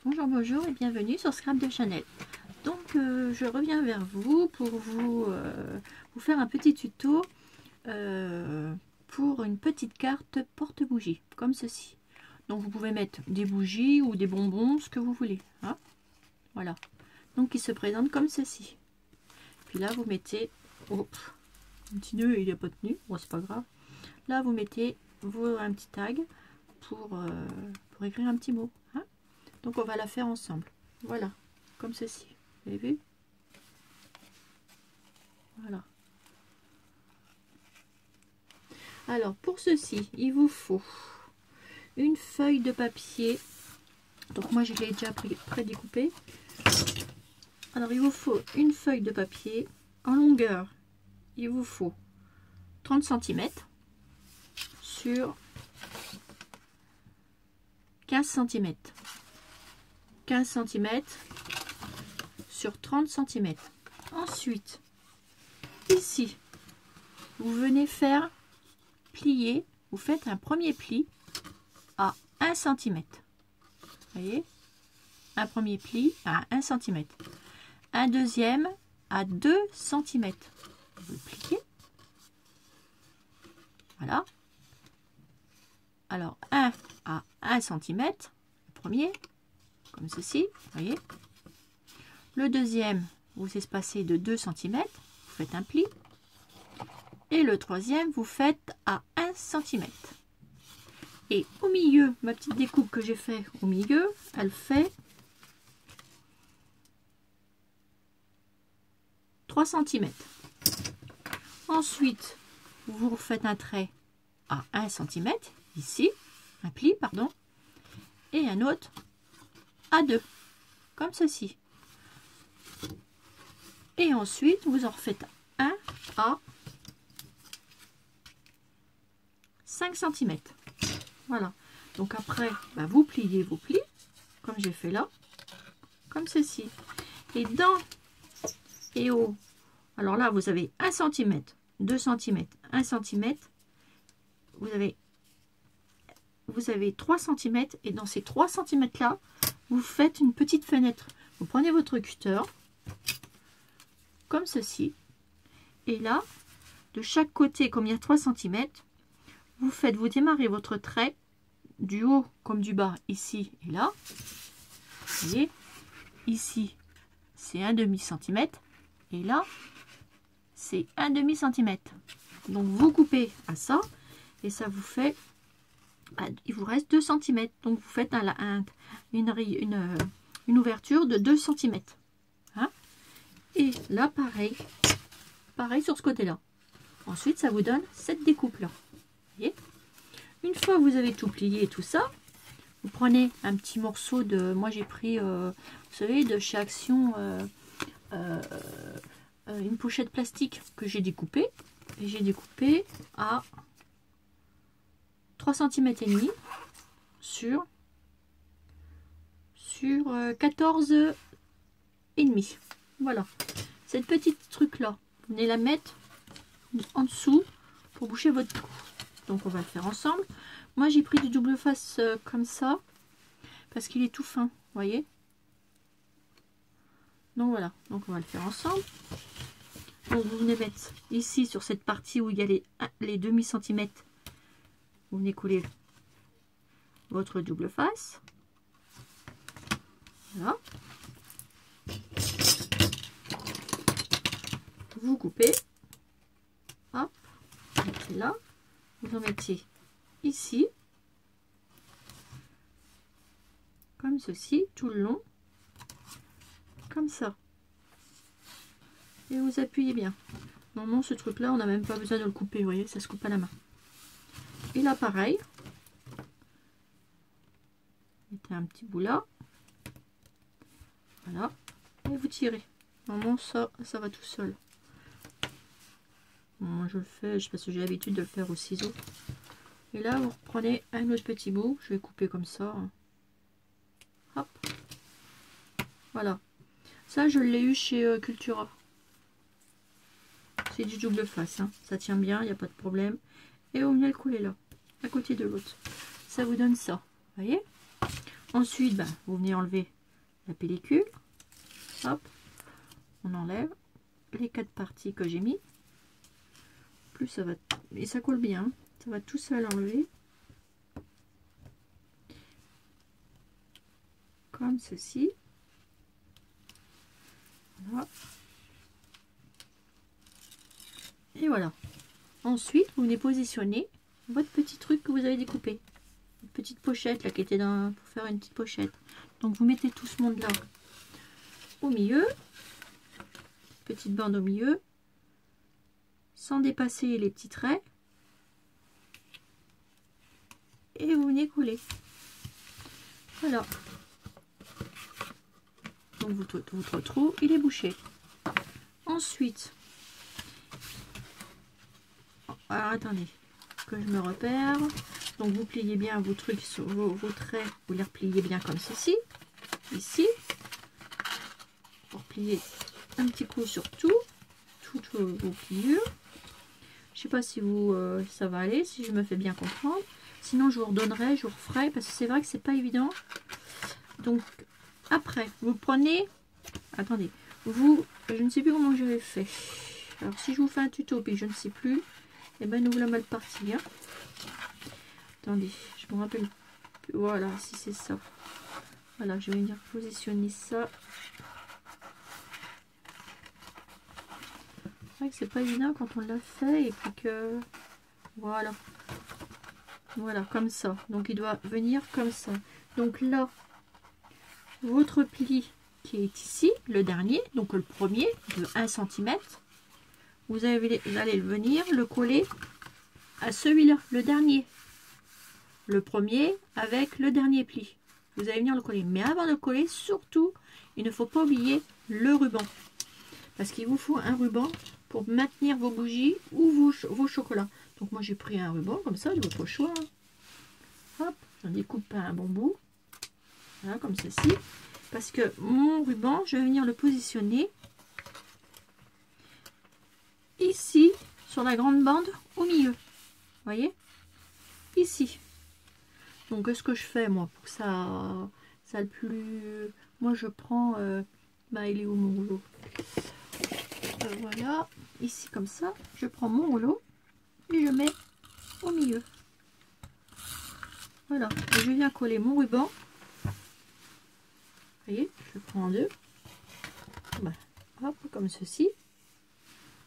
Bonjour, bonjour et bienvenue sur Scrap de Chanel. Donc je reviens vers vous pour vous faire un petit tuto pour une petite carte porte-bougie, comme ceci. Donc vous pouvez mettre des bougies ou des bonbons, ce que vous voulez. Hein, voilà. Donc il se présente comme ceci. Puis là vous mettez... Oh, un petit nœud, il n'a pas tenu. Bon, c'est pas grave. Là vous mettez un petit tag pour écrire un petit mot. Hein. Donc on va la faire ensemble. Voilà, comme ceci. Vous avez vu? Voilà. Alors pour ceci, il vous faut une feuille de papier. Donc moi je l'ai déjà prédécoupé. Alors il vous faut une feuille de papier. En longueur, il vous faut 30 cm sur 15 cm. 15 cm sur 30 cm. Ensuite, ici, vous venez faire plier, vous faites un premier pli à 1 cm. Voyez, un premier pli à 1 cm. Un deuxième à 2 cm. Vous le pliez. Voilà. Alors, 1 à 1 cm, le premier, comme ceci, voyez. Le deuxième, vous espacez de 2 cm, vous faites un pli. Et le troisième, vous faites à 1 cm. Et au milieu, ma petite découpe que j'ai fait au milieu, elle fait 3 cm. Ensuite, vous refaites un trait à 1 cm, ici, un pli, pardon, et un autre à 2, comme ceci. Et ensuite, vous en refaites un à 5 cm. Voilà. Donc après, bah, vous pliez vos plis, comme j'ai fait là, comme ceci. Et dans et haut, alors là, vous avez 1 cm, 2 cm, 1 cm. Vous avez 3 cm. Et dans ces 3 cm là, vous faites une petite fenêtre. Vous prenez votre cutter, comme ceci. Et là, de chaque côté, comme il y a 3 cm, vous démarrez votre trait du haut comme du bas, ici et là. Vous voyez, ici, c'est un demi-centimètre. Et là, c'est un demi-centimètre. Donc, vous coupez à ça. Et ça vous fait... il vous reste 2 cm. Donc, vous faites une ouverture de 2 cm. Hein? Et là, pareil sur ce côté-là. Ensuite, ça vous donne cette découpe-là. Voyez, une fois que vous avez tout plié et tout ça, vous prenez un petit morceau de... Moi, j'ai pris, vous savez, de chez Action, une pochette plastique que j'ai découpée. Et j'ai découpé à 3 cm et demi sur 14 et demi. Voilà. Cette petite truc-là, vous venez la mettre en dessous pour boucher votre trou. Donc on va le faire ensemble. Moi j'ai pris du double face comme ça parce qu'il est tout fin, vous voyez. Donc voilà, donc on va le faire ensemble. Donc vous venez mettre ici sur cette partie où il y a les demi centimètres, vous venez coller votre double face. Voilà. Vous coupez. Hop, mettez là. Vous en mettez ici, comme ceci, tout le long, comme ça. Et vous appuyez bien. Normalement, ce truc-là, on n'a même pas besoin de le couper, vous voyez, ça se coupe à la main. Et là, pareil. Mettez un petit bout là. Voilà. Et vous tirez. Normalement, ça va tout seul. Moi je le fais, je sais pas si j'ai l'habitude de le faire au ciseau. Et là vous reprenez un autre petit bout, je vais couper comme ça. Hop. Voilà. Ça je l'ai eu chez Cultura. C'est du double face, hein. Ça tient bien, il n'y a pas de problème. Et vous venez le couler là, à côté de l'autre. Ça vous donne ça, vous voyez. Ensuite, bah, vous venez enlever la pellicule. Hop, on enlève les 4 parties que j'ai mis. Plus ça va, et ça colle bien, ça va tout seul enlever. Comme ceci. Voilà. Et voilà. Ensuite, vous venez positionner votre petit truc que vous avez découpé. Une petite pochette là qui était dans, pour faire une petite pochette. Donc vous mettez tout ce monde là au milieu. Petite bande au milieu. Sans dépasser les petits traits. Et vous venez coller. Voilà. Donc votre trou, il est bouché. Ensuite, alors attendez, que je me repère. Donc vous pliez bien vos trucs sur vos traits, vous les repliez bien comme ceci. Ici, pour plier un petit coup sur toutes vos pliures. Je sais pas si vous ça va aller, si je me fais bien comprendre. Sinon je vous redonnerai, je vous referai, parce que c'est vrai que c'est pas évident. Donc après, vous prenez, attendez, je ne sais plus comment j'avais fait. Alors si je vous fais un tuto puis je ne sais plus, et ben nous voilà mal partis. Hein. Attendez, je me rappelle plus. Voilà, si c'est ça. Voilà, je vais venir positionner ça. C'est vrai que c'est pas évident quand on l'a fait et puis que voilà. Voilà, comme ça. Donc il doit venir comme ça. Donc là, votre pli qui est ici, le dernier, donc le premier de 1 cm, vous allez venir le coller à celui-là, le dernier. Le premier avec le dernier pli. Vous allez venir le coller. Mais avant de le coller, surtout, il ne faut pas oublier le ruban. Parce qu'il vous faut un ruban pour maintenir vos bougies ou vos chocolats. Donc moi j'ai pris un ruban comme ça, de votre choix. Hop, j'en découpe un bon bout. Voilà, comme ceci. Parce que mon ruban, je vais venir le positionner ici, sur la grande bande, au milieu. Vous voyez? Ici. Donc, ce que je fais, moi, pour que ça le plus... Moi, je prends... bah, il est où mon rouleau? Voilà. Ici, comme ça. Je prends mon rouleau et je mets au milieu. Voilà. Et je viens coller mon ruban. Vous voyez? Je le prends en deux. Bah, hop, comme ceci.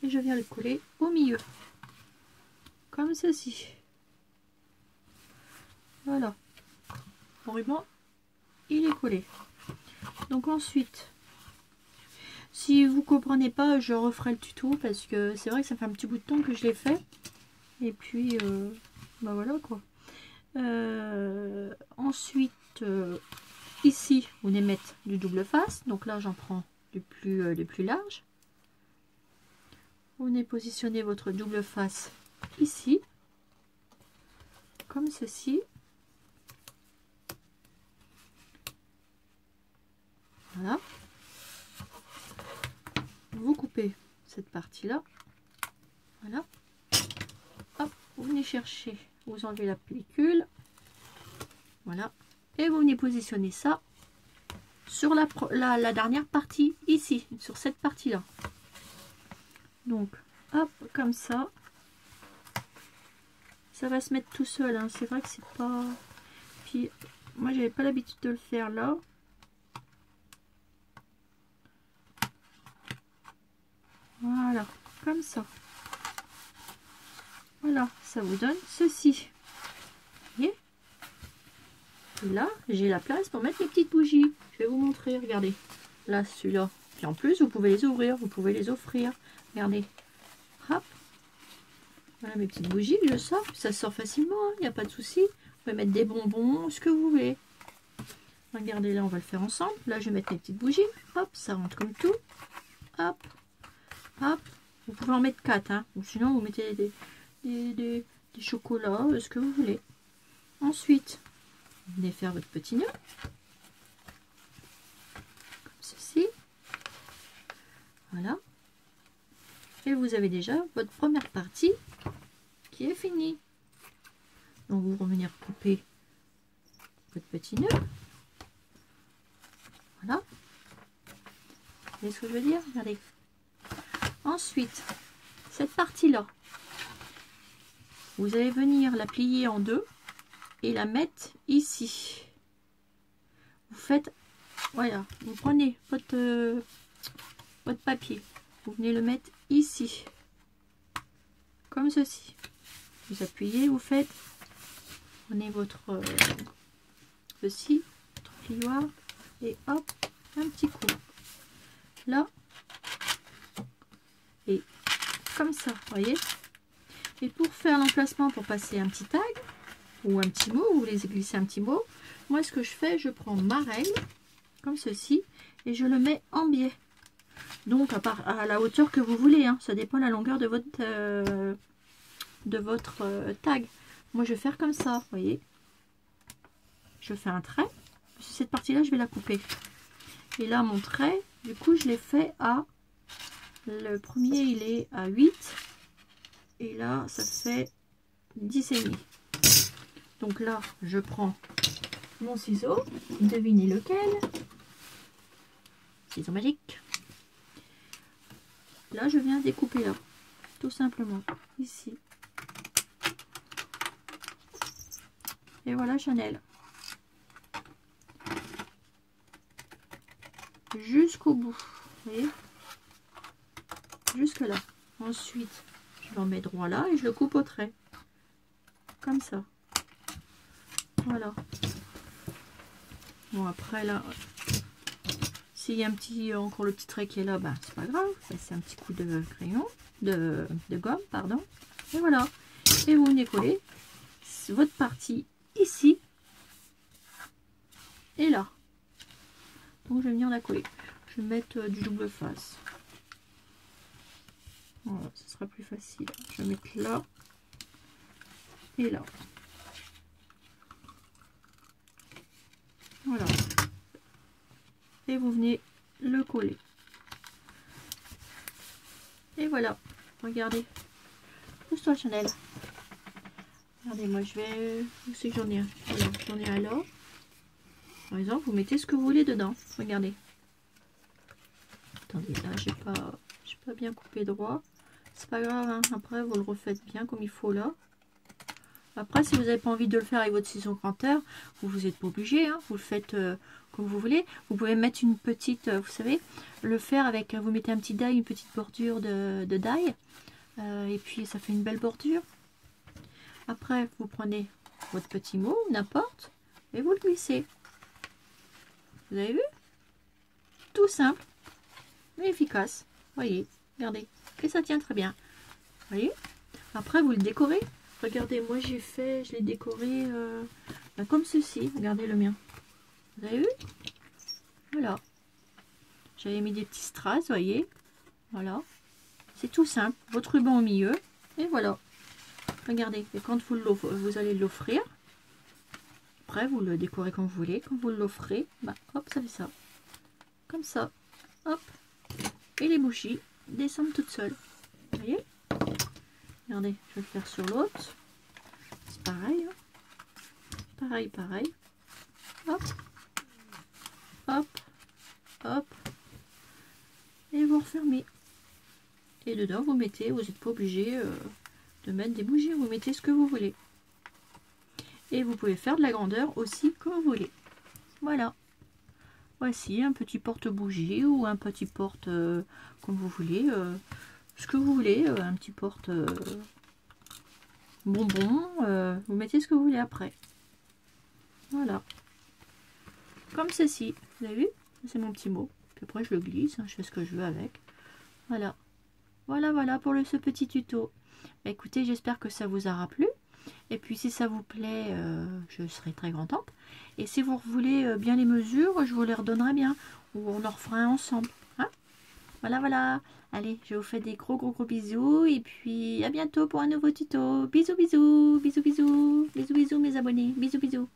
Et je viens le coller au milieu. Comme ceci. Voilà. Mon ruban, il est collé. Donc ensuite, si vous comprenez pas, je referai le tuto parce que c'est vrai que ça fait un petit bout de temps que je l'ai fait. Et puis, bah voilà quoi. Ensuite, ici, vous venez mettre du double face. Donc là, j'en prends les plus larges. Vous venez positionner votre double face ici, comme ceci. Voilà. Vous coupez cette partie-là. Voilà. Hop, vous venez chercher, vous enlevez la pellicule. Voilà. Et vous venez positionner ça sur la dernière partie, ici, sur cette partie-là. Donc, hop, comme ça. Ça va se mettre tout seul, hein. C'est vrai que c'est pas... Puis, moi, j'avais pas l'habitude de le faire là. Voilà, comme ça. Voilà, ça vous donne ceci. Vous voyez? Et là, j'ai la place pour mettre les petites bougies. Je vais vous montrer, regardez. Là, celui-là. Puis en plus, vous pouvez les ouvrir, vous pouvez les offrir. Regardez. Hop. Voilà mes petites bougies que je sors. Ça sort facilement, il n'y a pas de souci. Vous pouvez mettre des bonbons, ce que vous voulez. Regardez, là, on va le faire ensemble. Là, je vais mettre mes petites bougies. Hop, ça rentre comme tout. Hop. Hop. Vous pouvez en mettre 4, hein. Ou sinon, vous mettez des chocolats, ce que vous voulez. Ensuite, vous venez faire votre petit nœud. Comme ceci. Voilà. Et vous avez déjà votre première partie qui est finie. Donc, vous revenir couper votre petit nœud. Voilà. Vous voyez ce que je veux dire? Regardez. Ensuite, cette partie-là, vous allez venir la plier en deux et la mettre ici. Vous faites, voilà, vous prenez votre papier, vous venez le mettre ici, comme ceci. Vous appuyez, vous faites, prenez votre ceci, votre plioir, et hop, un petit coup. Là, et comme ça, vous voyez. Et pour faire l'emplacement, pour passer un petit tag, ou un petit mot, vous voulez glisser un petit mot, moi ce que je fais, je prends ma règle, comme ceci, et je le mets en biais. Donc à la hauteur que vous voulez, hein, ça dépend de la longueur de votre tag. Moi je vais faire comme ça, vous voyez. Je fais un trait, cette partie-là je vais la couper. Et là mon trait, du coup je l'ai fait à, le premier il est à 8, et là ça fait 10,5. Donc là, je prends mon ciseau, devinez lequel, ciseau magique. Là, je viens découper là, tout simplement, ici. Et voilà Chanel. Jusqu'au bout, vous voyez, jusque là. Ensuite, je le mets droit là et je le coupe au trait, comme ça. Voilà. Bon après là, s'il y a un petit, encore le petit trait qui est là, bah c'est pas grave, c'est un petit coup de crayon, de gomme, pardon. Et voilà. Et vous venez coller votre partie ici et là. Donc je vais venir la coller. Je vais mettre du double face. Voilà, ce sera plus facile. Je vais mettre là et là. Voilà. Et vous venez le coller. Et voilà. Regardez. Pousse-toi Chanel. Regardez, moi je vais... Où c'est que j'en ai un? Voilà, j'en ai un là. Par exemple, vous mettez ce que vous voulez dedans. Regardez. Attendez, là j'ai pas bien coupé droit. C'est pas grave, hein. Après vous le refaites bien comme il faut là. Après, si vous n'avez pas envie de le faire avec votre ciseau granteur, vous n'êtes pas obligé, hein. Vous le faites comme vous voulez. Vous pouvez mettre une petite, vous savez, le faire avec, vous mettez un petit die, une petite bordure de die. Et puis ça fait une belle bordure. Après, vous prenez votre petit mot, n'importe, et vous le glissez. Vous avez vu? Tout simple, mais efficace. Voyez, regardez. Et ça tient très bien. Voyez? Après, vous le décorez. Regardez, moi j'ai fait, je l'ai décoré comme ceci. Regardez le mien. Vous avez vu? Voilà. J'avais mis des petits strass, voyez. Voilà. C'est tout simple. Votre ruban au milieu. Et voilà. Regardez. Et quand vous allez l'offrir, après vous le décorez comme vous voulez. Quand vous l'offrez, bah, hop, ça fait ça. Comme ça. Hop. Et les bougies descendent toutes seules. Vous voyez? Regardez, je vais le faire sur l'autre. C'est pareil. Hein. Pareil. Hop. Hop. Hop. Et vous refermez. Et dedans, vous mettez, vous n'êtes pas obligé de mettre des bougies. Vous mettez ce que vous voulez. Et vous pouvez faire de la grandeur aussi comme vous voulez. Voilà. Voici un petit porte-bougie ou un petit porte comme vous voulez. Ce que vous voulez, un petit porte bonbon, vous mettez ce que vous voulez après. Voilà. Comme ceci. Vous avez vu? C'est mon petit mot. Puis après je le glisse, hein, je fais ce que je veux avec. Voilà. Voilà pour ce petit tuto. Bah, écoutez, j'espère que ça vous aura plu. Et puis si ça vous plaît, je serai très contente. Et si vous voulez bien les mesures, je vous les redonnerai bien. Ou on en refera un ensemble. Hein? Voilà. Allez, je vous fais des gros bisous. Et puis à bientôt pour un nouveau tuto. Bisous mes abonnés. Bisous.